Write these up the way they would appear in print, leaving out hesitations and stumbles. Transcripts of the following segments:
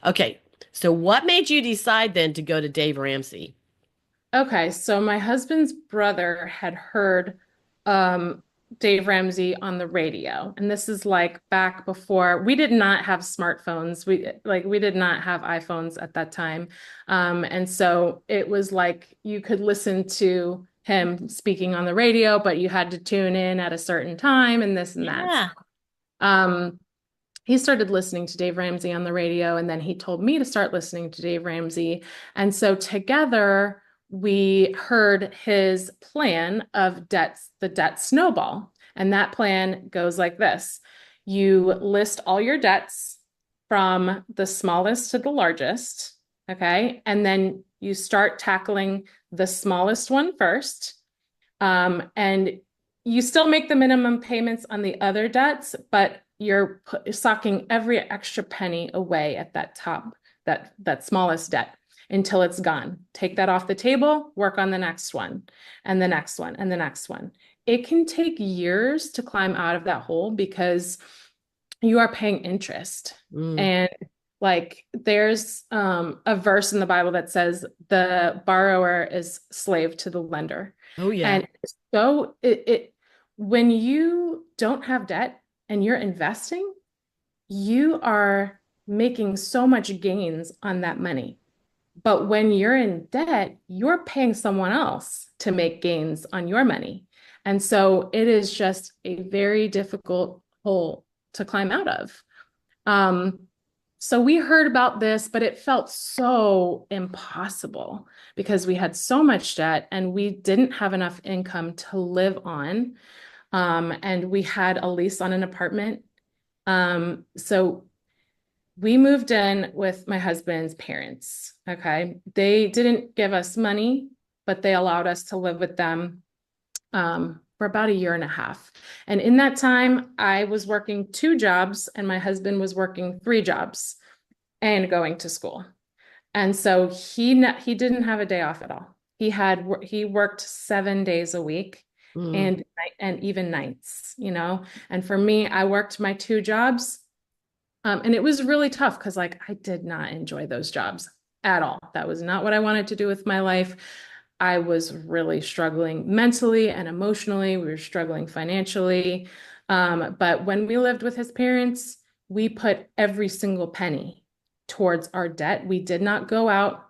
Okay. So what made you decide then to go to Dave Ramsey? Okay, so my husband's brother had heard um, Dave Ramsey on the radio, and this is like back before we did not have smartphones. We did not have iPhones at that time, and so it was like you could listen to him speaking on the radio, but you had to tune in at a certain time, and this and that. Yeah. Um, he started listening to Dave Ramsey on the radio, and then he told me to start listening to Dave Ramsey. And so together we heard his plan of debts, the debt snowball. And that plan goes like this. You list all your debts from the smallest to the largest, okay? And then you start tackling the smallest one first. And you still make the minimum payments on the other debts, but you're socking every extra penny away at that top, that smallest debt until it's gone. Take that off the table, work on the next one, and the next one, and the next one. It can take years to climb out of that hole because you are paying interest. Mm. And like there's a verse in the Bible that says the borrower is slave to the lender. Oh yeah. And so it when you don't have debt and you're investing, you are making so much gains on that money. But when you're in debt, you're paying someone else to make gains on your money. And so it is just a very difficult hole to climb out of. Um, so we heard about this, but it felt so impossible because we had so much debt and we didn't have enough income to live on. And we had a lease on an apartment. So we moved in with my husband's parents. Okay. They didn't give us money, but they allowed us to live with them for about a year and a half. And in that time, I was working two jobs and my husband was working three jobs and going to school. And so he didn't have a day off at all. He worked 7 days a week Mm. and even nights, you know. And for me, I worked my two jobs, and it was really tough because like I did not enjoy those jobs at all. That was not what I wanted to do with my life. I was really struggling mentally and emotionally. We were struggling financially. But when we lived with his parents, we put every single penny towards our debt. We did not go out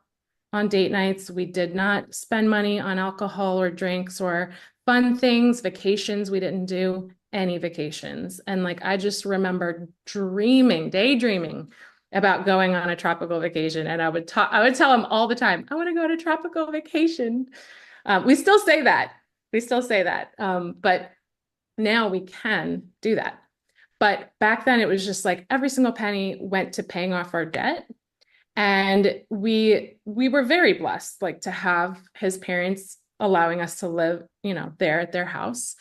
on date nights. We did not spend money on alcohol or drinks or fun things, vacations. We didn't do any vacations. And like I just remember daydreaming about going on a tropical vacation. And I would tell him all the time, I want to go on a tropical vacation. We still say that. We still say that. But now we can do that. But back then it was just like every single penny went to paying off our debt. And we were very blessed, like to have his parents allowing us to live, you know, there at their house.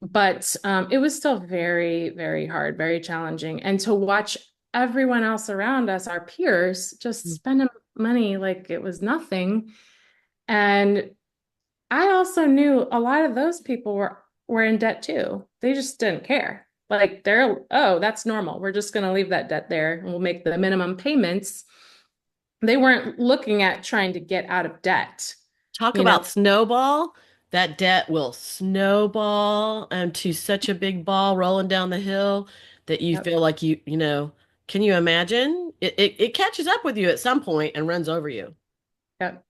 But it was still very, very hard, very challenging. And to watch everyone else around us, our peers, just spend money like it was nothing. And I also knew a lot of those people were in debt too. They just didn't care. Like oh, that's normal. We're just going to leave that debt there and we'll make the minimum payments. They weren't looking at trying to get out of debt, Talk you know? about snowball. That debt will snowball to such a big ball rolling down the hill that you Yep. feel like can you imagine? It catches up with you at some point and runs over you. Yep.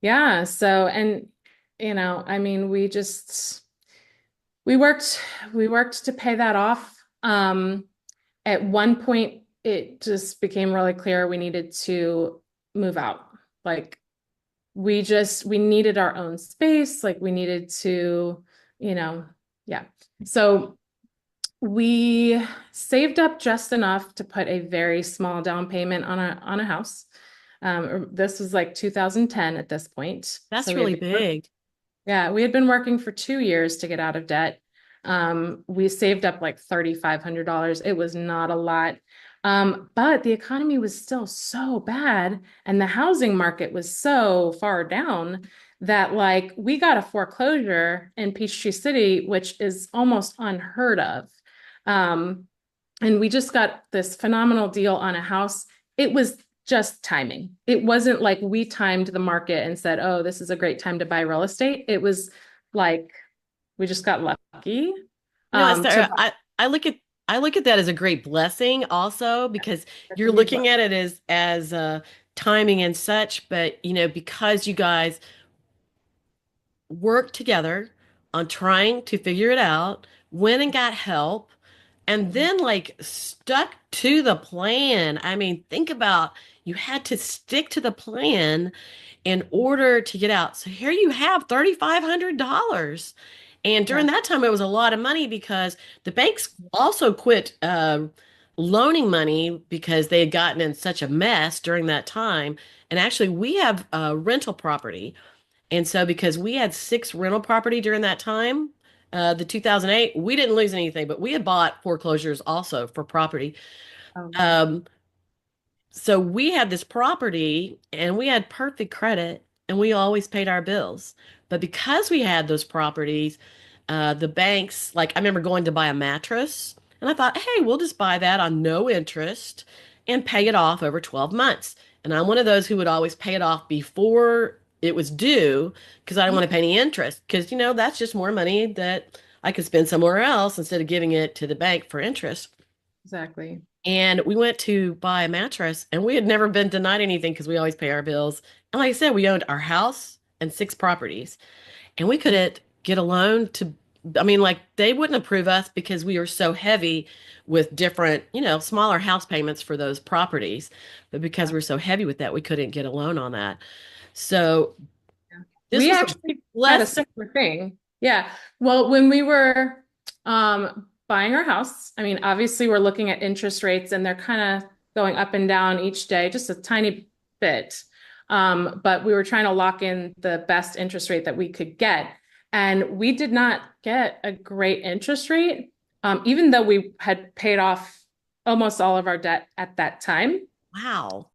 Yeah. So, and, you know, I mean, we worked, we worked to pay that off. At one point, it just became really clear we needed to move out. Like we needed our own space. Like we needed to, you know, yeah. So we saved up just enough to put a very small down payment on a house. This was like 2010 at this point. That's So we had really been big. yeah, we had been working for 2 years to get out of debt. We saved up like $3,500. It was not a lot. But the economy was still so bad and the housing market was so far down that like we got a foreclosure in Peachtree City, which is almost unheard of. Um, and we just got this phenomenal deal on a house. it was just timing. It wasn't like we timed the market and said, oh, this is a great time to buy real estate. It was like we just got lucky No, to I look at that as a great blessing also because that's a you're huge looking blessing. at it as timing and such, but you know, because you guys worked together on trying to figure it out, went and got help, and then like stuck to the plan. I mean, think about you had to stick to the plan in order to get out. So here you have $3,500. And during Yeah. that time, it was a lot of money because the banks also quit loaning money because they had gotten in such a mess during that time. And actually, we have rental property. And so, because we had six rental property during that time, the 2008, we didn't lose anything, but we had bought foreclosures also for property. Okay. Um, so we had this property and we had perfect credit and we always paid our bills. But because we had those properties, the banks, like I remember going to buy a mattress and I thought, hey, we'll just buy that on no interest and pay it off over 12 months. And I'm one of those who would always pay it off before it was due because I didn't want to pay any interest because, you know, that's just more money that I could spend somewhere else instead of giving it to the bank for interest. Exactly. And we went to buy a mattress, and we had never been denied anything because we always pay our bills. And like I said, we owned our house and six properties, and we couldn't get a loan to, I mean, like they wouldn't approve us because we were so heavy with different, you know, smaller house payments for those properties. But because Yeah. we're so heavy with that, we couldn't get a loan on that. So Yeah. this We was a actually had a blessing. similar thing. Yeah. Well, when we were buying our house, I mean, obviously we're looking at interest rates and they're kind of going up and down each day, just a tiny bit. But we were trying to lock in the best interest rate that we could get. And we did not get a great interest rate, even though we had paid off almost all of our debt at that time. Wow.